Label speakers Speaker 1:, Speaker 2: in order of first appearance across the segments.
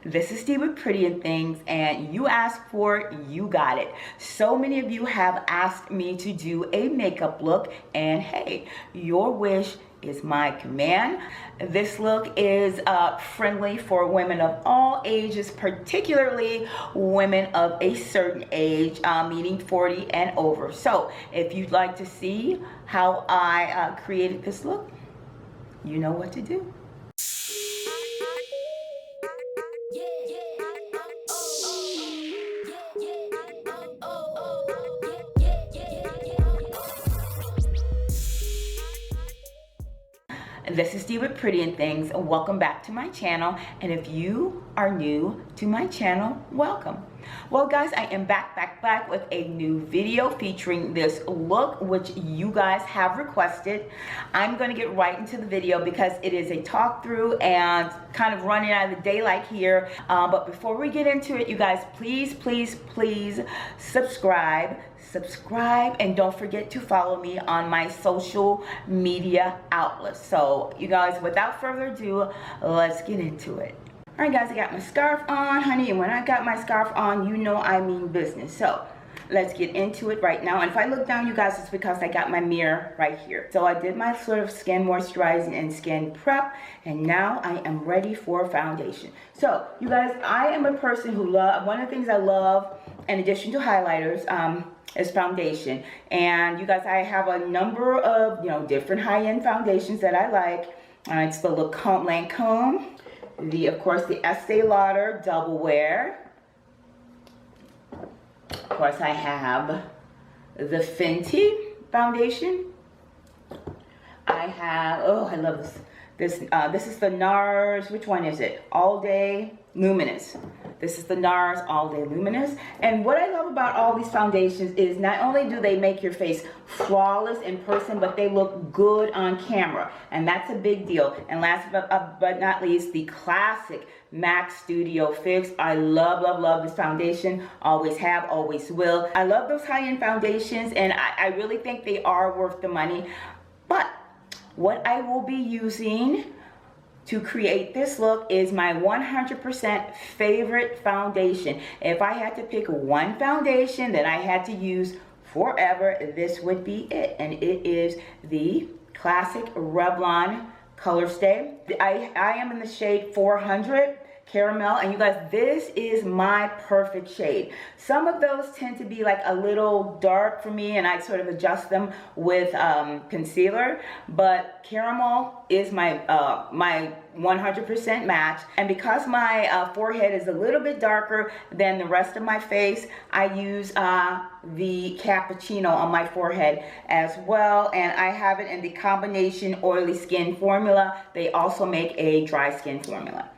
Speaker 1: This is Steve with Pretty and Things, and you asked for, you got it. So many of you have asked me to do a makeup look, and hey, your wish is my command. This look is friendly for women of all ages, particularly women of a certain age, meaning 40 and over. So if you'd like to see how I created this look, you know what to do. This is Steve with Pretty and Things. Welcome back to my channel, and if you are new to my channel, welcome. Well guys, I am back with a new video featuring this look which you guys have requested. I'm going to get right into the video because it is a talk through and kind of running out of the daylight here, but before we get into it, you guys, please subscribe, and don't forget to follow me on my social media outlets. So you guys, without further ado, let's get into it. All right guys, I got my scarf on, honey, and when I got my scarf on, you know I mean business. So let's get into it right now. And if I look down, you guys, it's because I got my mirror right here. So I did my sort of skin moisturizing and skin prep, and now I am ready for foundation. So you guys, I am a person who one of the things I love in addition to highlighters is foundation. And you guys, I have a number of different high-end foundations that I like. It's the Lancome, of course the Estee Lauder Double Wear. Of course I have the Fenty foundation. I have, oh, I love this. This is the NARS, which one is it? All Day Luminous. This is the NARS All Day Luminous. And what I love about all these foundations is not only do they make your face flawless in person, but they look good on camera. And that's a big deal. And last but not least, the classic MAC Studio Fix. I love this foundation. Always have, always will. I love those high-end foundations, and I really think they are worth the money. But what I will be using to create this look is my 100% favorite foundation. If I had to pick one foundation that I had to use forever, this would be it. And it is the classic Revlon COLORSTAY. I am in the shade 400 Caramel, and you guys, this is my perfect shade. Some of those tend to be like a little dark for me, and I sort of adjust them with concealer, but Caramel is my my 100% match. And because my forehead is a little bit darker than the rest of my face, I use the Cappuccino on my forehead as well, and I have it in the combination oily skin formula. They also make a dry skin formula.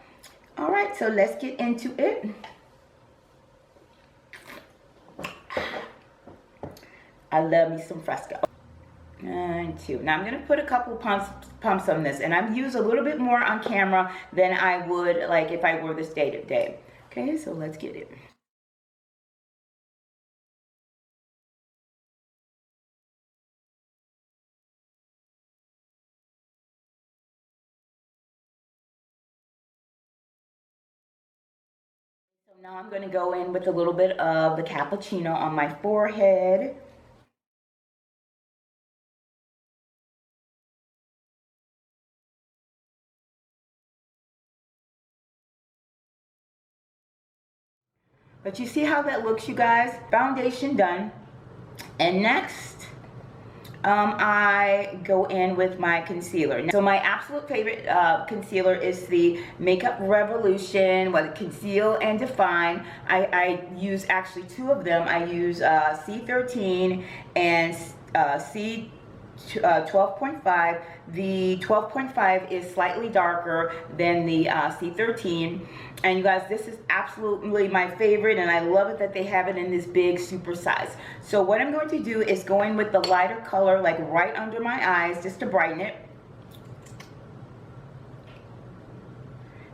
Speaker 1: All right, so let's get into it. I love me some Fresco. And two. Now I'm gonna put a couple pumps on this, and I've used a little bit more on camera than I would like if I wore this day to day. Okay, so let's get it. So now I'm going to go in with a little bit of the Cappuccino on my forehead. But you see how that looks, you guys? Foundation done. And next, I go in with my concealer. So my absolute favorite concealer is the Makeup Revolution, Conceal and Define. I use actually two of them. I use C13 and C12.5. The 12.5 is slightly darker than the C13. And you guys, this is absolutely my favorite, and I love it that they have it in this big super size. So what I'm going to do is go in with the lighter color, like right under my eyes, just to brighten it.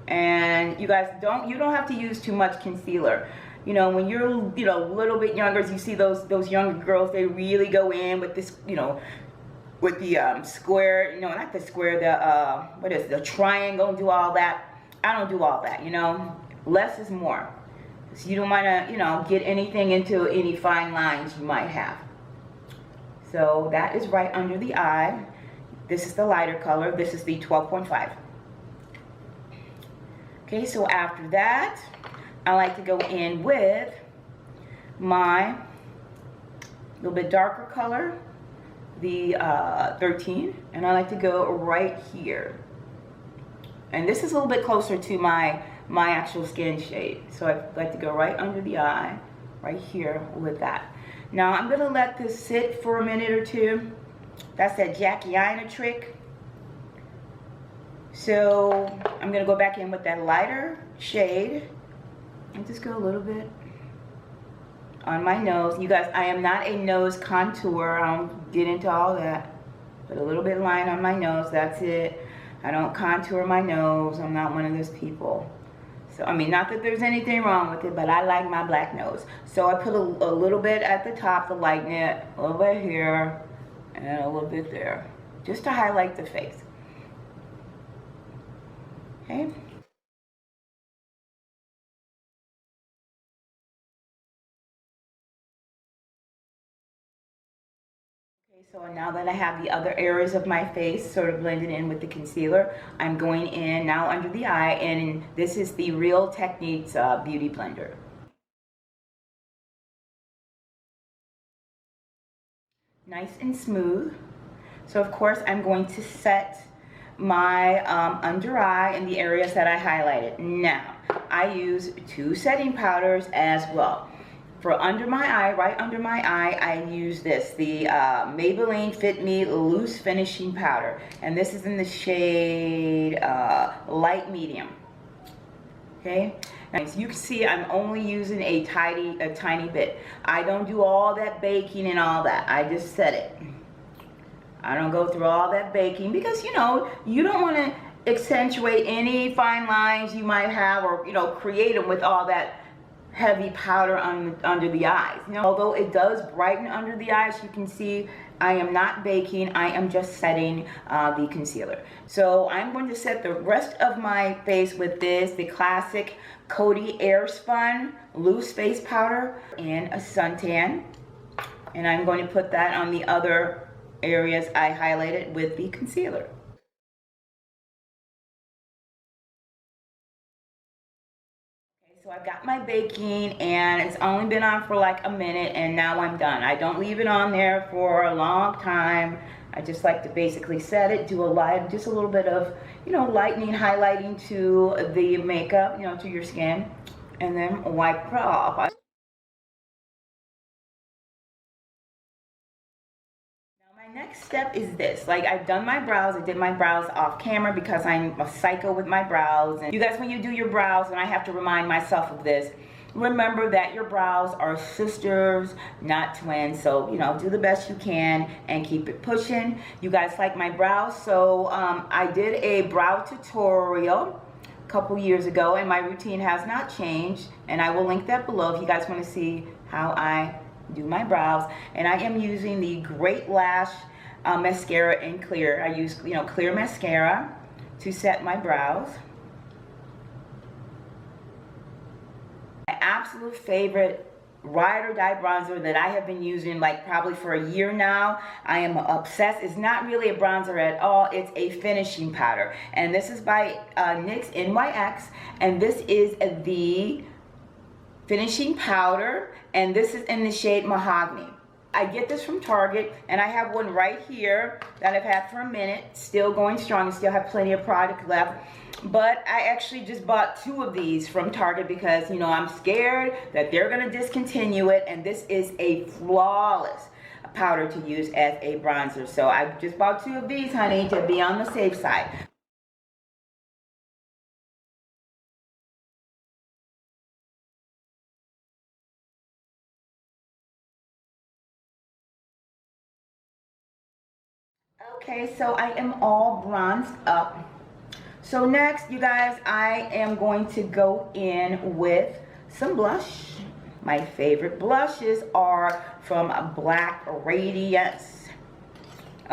Speaker 1: And you guys, you don't have to use too much concealer. You know, when you're a little bit younger, you see those younger girls, they really go in with this, with the square, not the square, the what is it, the triangle, and do all that. I don't do all that, Less is more. So you don't want to, you know, get anything into any fine lines you might have. So that is right under the eye. This is the lighter color. This is the 12.5. Okay, so after that, I like to go in with my little bit darker color, the 13, and I like to go right here. And this is a little bit closer to my actual skin shade. So I like to go right under the eye, right here with that. Now I'm gonna let this sit for a minute or two. That's that Jackie Ina trick. So I'm gonna go back in with that lighter shade and just go a little bit on my nose. You guys, I am not a nose contour. I don't get into all that. Put a little bit of line on my nose, that's it. I don't contour my nose. I'm not one of those people. So, I mean, not that there's anything wrong with it, but I like my black nose. So I put a little bit at the top to lighten it, a little bit here, and a little bit there, just to highlight the face. Okay. So now that I have the other areas of my face sort of blended in with the concealer, I'm going in now under the eye, and this is the Real Techniques Beauty Blender. Nice and smooth. So of course I'm going to set my under eye in the areas that I highlighted. Now, I use 2 setting powders as well. For under my eye, right under my eye, I use this, the Maybelline Fit Me Loose Finishing Powder. And this is in the shade Light Medium. Okay? Now, as you can see, I'm only using a tiny bit. I don't do all that baking and all that. I just set it. I don't go through all that baking because, you know, you don't want to accentuate any fine lines you might have, or, you know, create them with all that heavy powder under the eyes. You know, although it does brighten under the eyes, you can see I am not baking. I am just setting the concealer. So I'm going to set the rest of my face with this, the classic Coty AIRSPUN Loose Face Powder in a suntan. And I'm going to put that on the other areas I highlighted with the concealer. So I've got my baking, and it's only been on for like a minute, and now I'm done. I don't leave it on there for a long time. I just like to basically set it, do just a little bit of, you know, lightening, highlighting to the makeup, you know, to your skin, and then wipe it off. Next step is this. Like, I've done my brows. I did my brows off camera because I'm a psycho with my brows. And you guys, when you do your brows, and I have to remind myself of this, remember that your brows are sisters, not twins. So, you know, do the best you can and keep it pushing. You guys like my brows, so I did a brow tutorial a couple years ago, and my routine has not changed, and I will link that below if you guys want to see how I do my brows. And I am using the Great Lash mascara in clear. I use, you know, clear mascara to set my brows. My absolute favorite ride or die bronzer that I have been using like probably for a year now. I am obsessed. It's not really a bronzer at all. It's a finishing powder, and this is by NYX NYX, and this is the finishing powder, and this is in the shade Mahogany. I get this from Target, and I have one right here that I've had for a minute, still going strong, and still have plenty of product left. But I actually just bought 2 of these from Target because, you know, I'm scared that they're gonna discontinue it, and this is a flawless powder to use as a bronzer. So I just bought 2 of these, honey, to be on the safe side. Okay, so I am all bronzed up. So next, you guys, I am going to go in with some blush. My favorite blushes are from Black Radiance.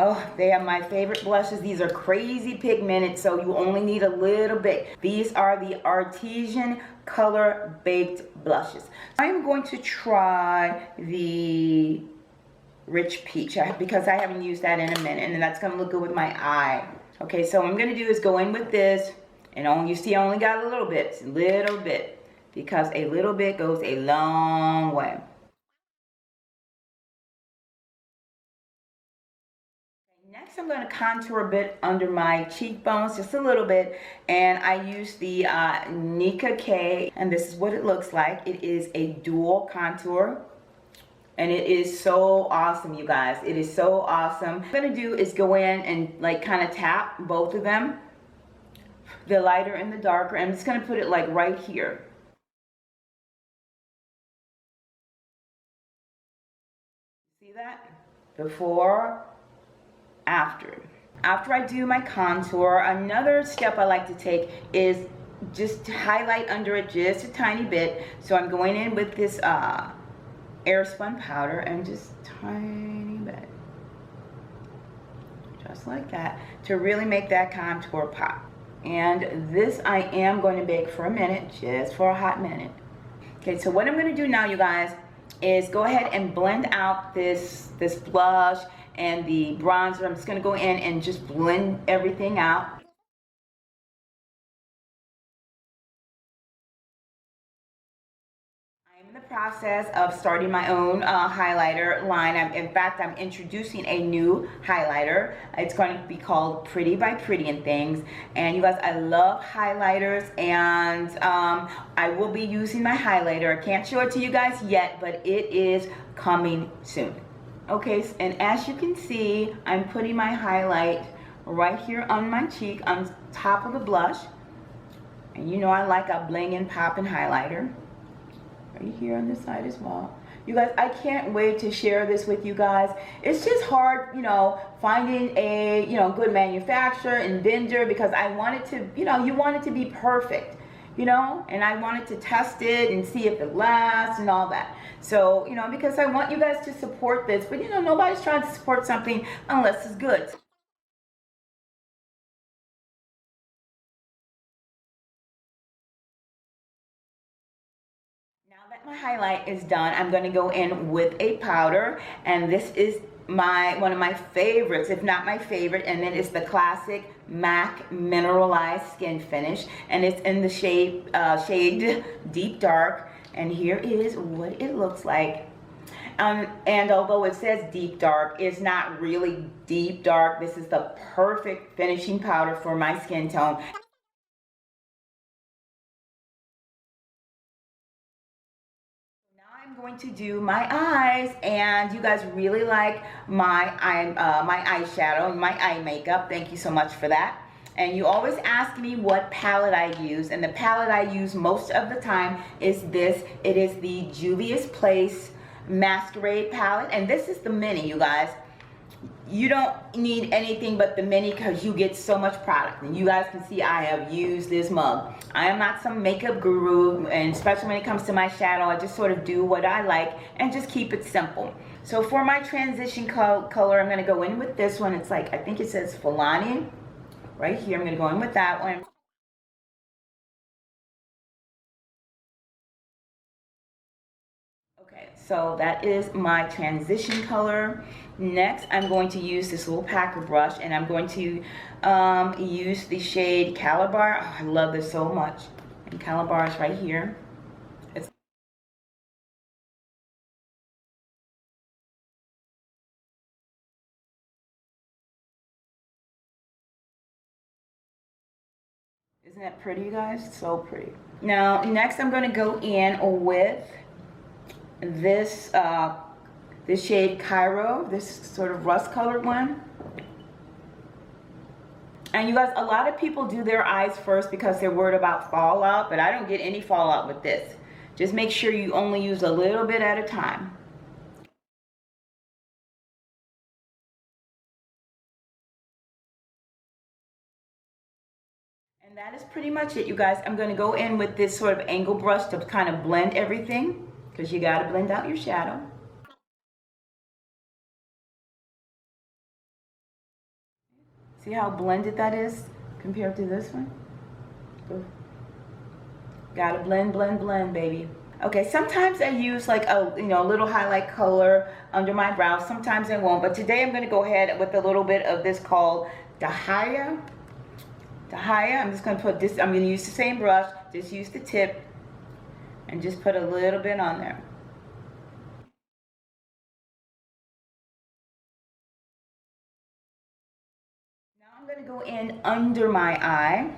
Speaker 1: Oh, they are my favorite blushes. These are crazy pigmented, so you only need a little bit. These are the Artisan Color Baked Blushes. I'm going to try the Rich Peach because I haven't used that in a minute, and that's going to look good with my eye. Okay, so what I'm going to do is go in with this, and you see I only got a little bit, because a little bit goes a long way. Next, I'm going to contour a bit under my cheekbones, just a little bit, and I use the Nika K, and this is what it looks like. It is a dual contour, and it is so awesome, you guys. It is so awesome. What I'm going to do is go in and like kind of tap both of them, the lighter and the darker. I'm just going to put it like right here. See that? Before, after. After I do my contour, another step I like to take is just to highlight under it just a tiny bit. So I'm going in with this AIRSPUN powder and just tiny bit, just like that, to really make that contour pop. And this I am going to bake for a minute, just for a hot minute. Okay, so what I'm going to do now, you guys, is go ahead and blend out this blush and the bronzer. I'm just going to go in and just blend everything out. I'm in the process of starting my own highlighter line. In fact, I'm introducing a new highlighter. It's going to be called Pretty by Pretty and Things. And you guys, I love highlighters, and I will be using my highlighter. I can't show it to you guys yet, but it is coming soon. Okay, and as you can see, I'm putting my highlight right here on my cheek, on top of the blush. And you know I like a bling and popping highlighter. Right here on this side as well. You guys, I can't wait to share this with you guys. It's just hard, you know, finding a, good manufacturer and vendor, because I wanted to, you want it to be perfect, and I wanted to test it and see if it lasts and all that. So, because I want you guys to support this, but nobody's trying to support something unless it's good. Now that my highlight is done, I'm going to go in with a powder, and this is one of my favorites, if not my favorite, and it is the classic MAC Mineralized Skin Finish, and it's in the shade Deep Dark, and here is what it looks like. And although it says deep dark, it's not really deep dark. This is the perfect finishing powder for my skin tone. I'm going to do my eyes, and you guys really like my eyeshadow, my eye makeup. Thank you so much for that. And you always ask me what palette I use, and the palette I use most of the time is this. It is the JUVIA'S Masquerade palette, and this is the mini, you guys. You don't need anything but the mini because you get so much product, and you guys can see I have used this mug. I am not some makeup guru, and especially when it comes to my shadow, I just sort of do what I like and just keep it simple. So for my transition color, I'm going to go in with this one. It's like, I think it says Fulani right here. I'm going to go in with that one. Okay, so that is my transition color. Next, I'm going to use this little packer brush, and I'm going to use the shade Calabar. Oh, I love this so much. And Calabar is right here. Isn't that pretty, you guys? So pretty. Now, next I'm going to go in with this this shade Cairo, this sort of rust colored one. And you guys, a lot of people do their eyes first because they're worried about fallout, but I don't get any fallout with this. Just make sure you only use a little bit at a time. And that is pretty much it, you guys. I'm going to go in with this sort of angle brush to kind of blend everything, because you got to blend out your shadow. See how blended that is compared to this one? Ooh. Gotta blend, blend, blend, baby. Okay, sometimes I use like a little highlight color under my brows. Sometimes I won't, but today I'm gonna go ahead with a little bit of this called Dahaya. I'm just gonna put this, I'm gonna use the same brush, just use the tip and just put a little bit on there. Now I'm gonna go in under my eye,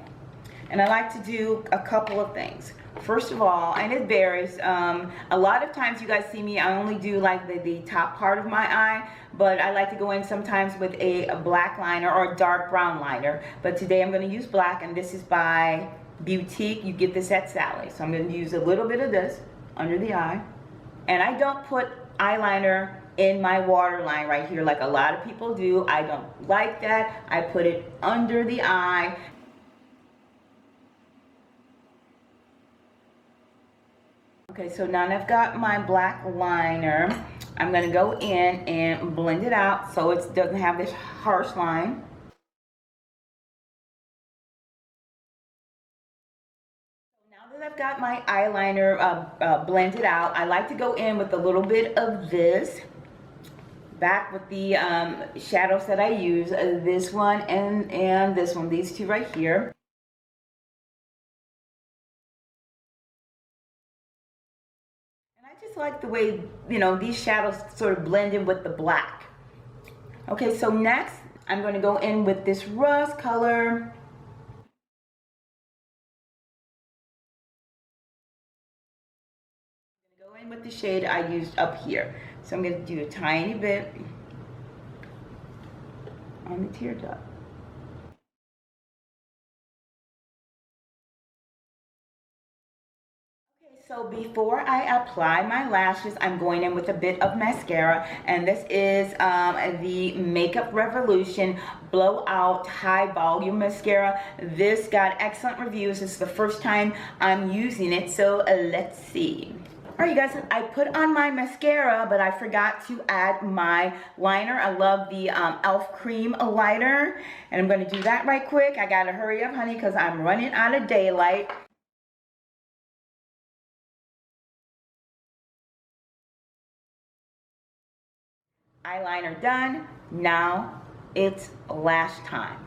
Speaker 1: and I like to do a couple of things. First of all, and it varies, a lot of times you guys see me, I only do like the top part of my eye, but I like to go in sometimes with a black liner or a dark brown liner. But today I'm going to use black, and this is by Boutique. You get this at Sally's. So I'm going to use a little bit of this under the eye. And I don't put eyeliner in my waterline right here like a lot of people do. I don't like that. I put it under the eye. Okay, so now I've got my black liner. I'm going to go in and blend it out so it doesn't have this harsh line. So now that I've got my eyeliner blended out, I like to go in with a little bit of this. Back with the shadows that I use, this one and this one, these two right here. Like the way these shadows sort of blend in with the black. Okay, so next I'm going to go in with this rust color. I'm going to go in with the shade I used up here. So I'm going to do a tiny bit on the teardrop. So before I apply my lashes, I'm going in with a bit of mascara, and this is the Makeup Revolution Blowout High Volume Mascara. This got excellent reviews. This is the first time I'm using it, so let's see. All right, you guys, I put on my mascara, but I forgot to add my liner. I love the e.l.f. cream liner, and I'm going to do that right quick. I got to hurry up, honey, because I'm running out of daylight. Eyeliner done. Now it's lash time.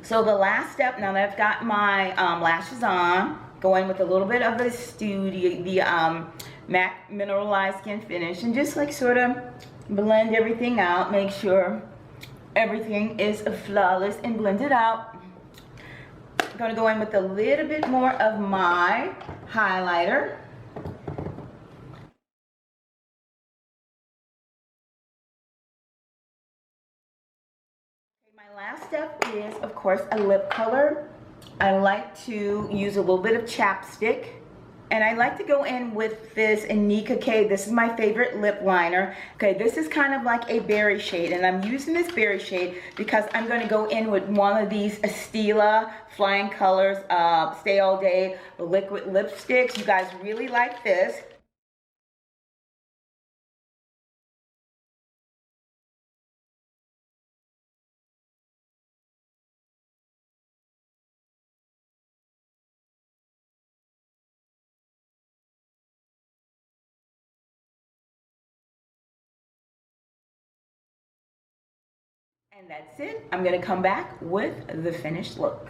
Speaker 1: So the last step, now that I've got my lashes on, going with a little bit of the MAC Mineralized Skin Finish, and just like sort of blend everything out, make sure everything is flawless and blended out. I'm going to go in with a little bit more of my highlighter. My last step is, of course, a lip color. I like to use a little bit of chapstick, and I like to go in with this Nika K. This is my favorite lip liner. Okay, this is kind of like a berry shade, and I'm using this berry shade because I'm going to go in with one of these Stila Flying Colors Stay All Day liquid lipsticks. You guys really like this. And that's it. I'm going to come back with the finished look.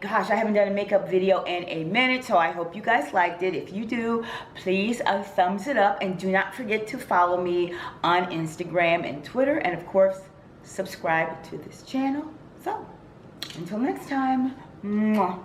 Speaker 1: I haven't done a makeup video in a minute, so I hope you guys liked it. If you do, please thumbs it up, and do not forget to follow me on Instagram and Twitter, and of course subscribe to this channel. So until next time, mwah.